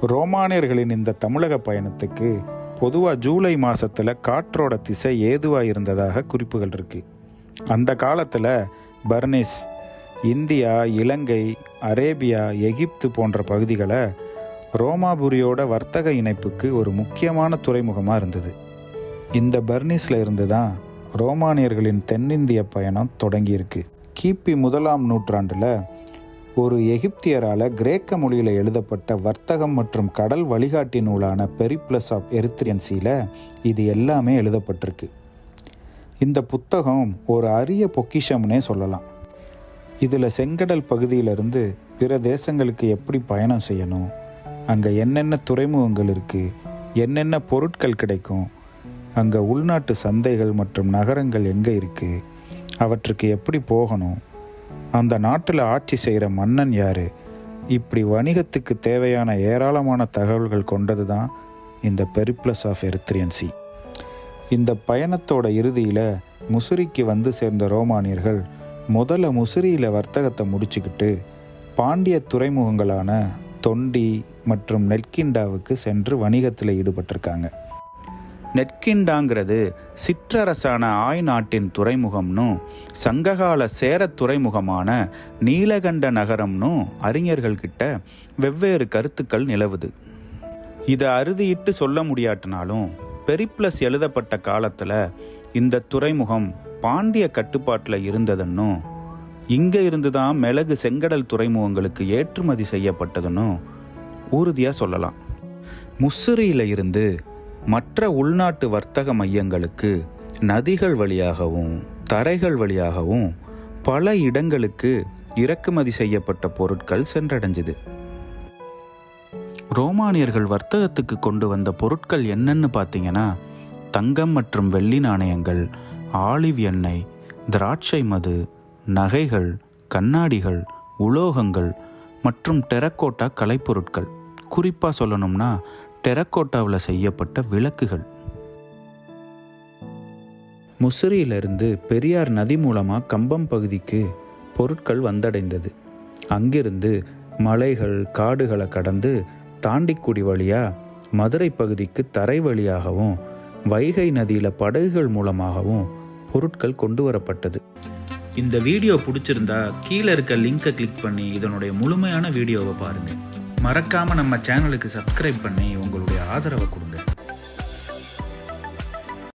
ரோமானியர்களின் இந்த தமிழக பயணத்துக்கு பொதுவாக ஜூலை மாதத்தில் காற்றோட திசை ஏதுவாக இருந்ததாக குறிப்புகள் இருக்குது. அந்த காலத்தில் பர்னிஸ், இந்தியா, இலங்கை, அரேபியா, எகிப்து போன்ற பகுதிகளை ரோமாபுரியோட வர்த்தக இணைப்புக்கு ஒரு முக்கியமான துறைமுகமாக இருந்தது. இந்த பர்னிஸில் இருந்து தான் ரோமானியர்களின் தென்னிந்திய பயணம் தொடங்கியிருக்கு. கிபி 1ஆம் நூற்றாண்டில் ஒரு எகிப்தியரால் கிரேக்க மொழியில் எழுதப்பட்ட வர்த்தகம் மற்றும் கடல் வழிகாட்டி நூலான பெரிப்ளஸ் ஆஃப் எரித்ரியன் சீல இது எல்லாமே எழுதப்பட்டிருக்கு. இந்த புத்தகம் ஒரு அரிய பொக்கிஷம்னே சொல்லலாம். இதில் செங்கடல் பகுதியிலிருந்து பிற தேசங்களுக்கு எப்படி பயணம் செய்யணும், அங்கே என்னென்ன துறைமுகங்கள் இருக்குது, என்னென்ன பொருட்கள் கிடைக்கும், அங்கே உள்நாட்டு சந்தைகள் மற்றும் நகரங்கள் எங்கே இருக்குது, அவற்றுக்கு எப்படி போகணும், அந்த நாட்டில் ஆட்சி செய்கிற மன்னன் யார், இப்படி வணிகத்துக்கு தேவையான ஏராளமான தகவல்கள் கொண்டது தான் இந்த பெரிப்ளஸ் ஆஃப் எரித்ரியன் சீ. இந்த பயணத்தோட இறுதியில் முசிறிக்கு வந்து சேர்ந்த ரோமானியர்கள் முதல்ல முசிறியில் வர்த்தகத்தை முடிச்சுக்கிட்டு பாண்டிய துறைமுகங்களான தொண்டி மற்றும் நெற்கிண்டாவுக்கு சென்று வணிகத்தில் ஈடுபட்டிருக்காங்க. நெற்கிண்டாங்கிறது சிற்றரசான ஆய் நாட்டின் துறைமுகம்னும் சங்ககால சேர துறைமுகமான நீலகண்ட நகரம்னும் அறிஞர்கள்கிட்ட வெவ்வேறு கருத்துக்கள் நிலவுது. இதை அறுதியிட்டு சொல்ல முடியாட்டினாலும் பெரிப்ளஸ் எழுதப்பட்ட காலத்தில் இந்த துறைமுகம் பாண்டிய கட்டுப்பாட்டில் இருந்ததுன்னும் இங்கே இருந்து தான் மிளகு செங்கடல் துறைமுகங்களுக்கு ஏற்றுமதி செய்யப்பட்டதுன்னு உறுதியாக சொல்லலாம். முசிறியில் இருந்து மற்ற உள்நாட்டு வர்த்தக மையங்களுக்கு நதிகள் வழியாகவும் தரைகள் வழியாகவும் பல இடங்களுக்கு இறக்குமதி செய்யப்பட்ட பொருட்கள் சென்றடைஞ்சுது. ரோமானியர்கள் வர்த்தகத்துக்கு கொண்டு வந்த பொருட்கள் என்னன்னு பார்த்தீங்கன்னா, தங்கம் மற்றும் வெள்ளி நாணயங்கள், ஆலிவ் எண்ணெய், திராட்சை மது, நகைகள், கண்ணாடிகள், உலோகங்கள் மற்றும் டெரக்கோட்டா கலைப்பொருட்கள். குறிப்பாக சொல்லணும்னா டெரக்கோட்டாவில் செய்யப்பட்ட விளக்குகள். முசிறியிலிருந்து பெரியார் நதி மூலமாக கம்பம் பகுதிக்கு பொருட்கள் வந்தடைந்தது. அங்கிருந்து மலைகள் காடுகளை கடந்து தாண்டிக்குடி வழியாக மதுரை பகுதிக்கு தரை வழியாகவும் வைகை நதியில் படகுகள் மூலமாகவும் பொருட்கள் கொண்டு வரப்பட்டது. இந்த வீடியோ பிடிச்சிருந்தா கீழே இருக்க லிங்கை கிளிக் பண்ணி இதனுடைய முழுமையான வீடியோவை பாருங்கள். மறக்காமல் நம்ம சேனலுக்கு சப்ஸ்கிரைப் பண்ணி உங்களுடைய ஆதரவை கொடுங்க.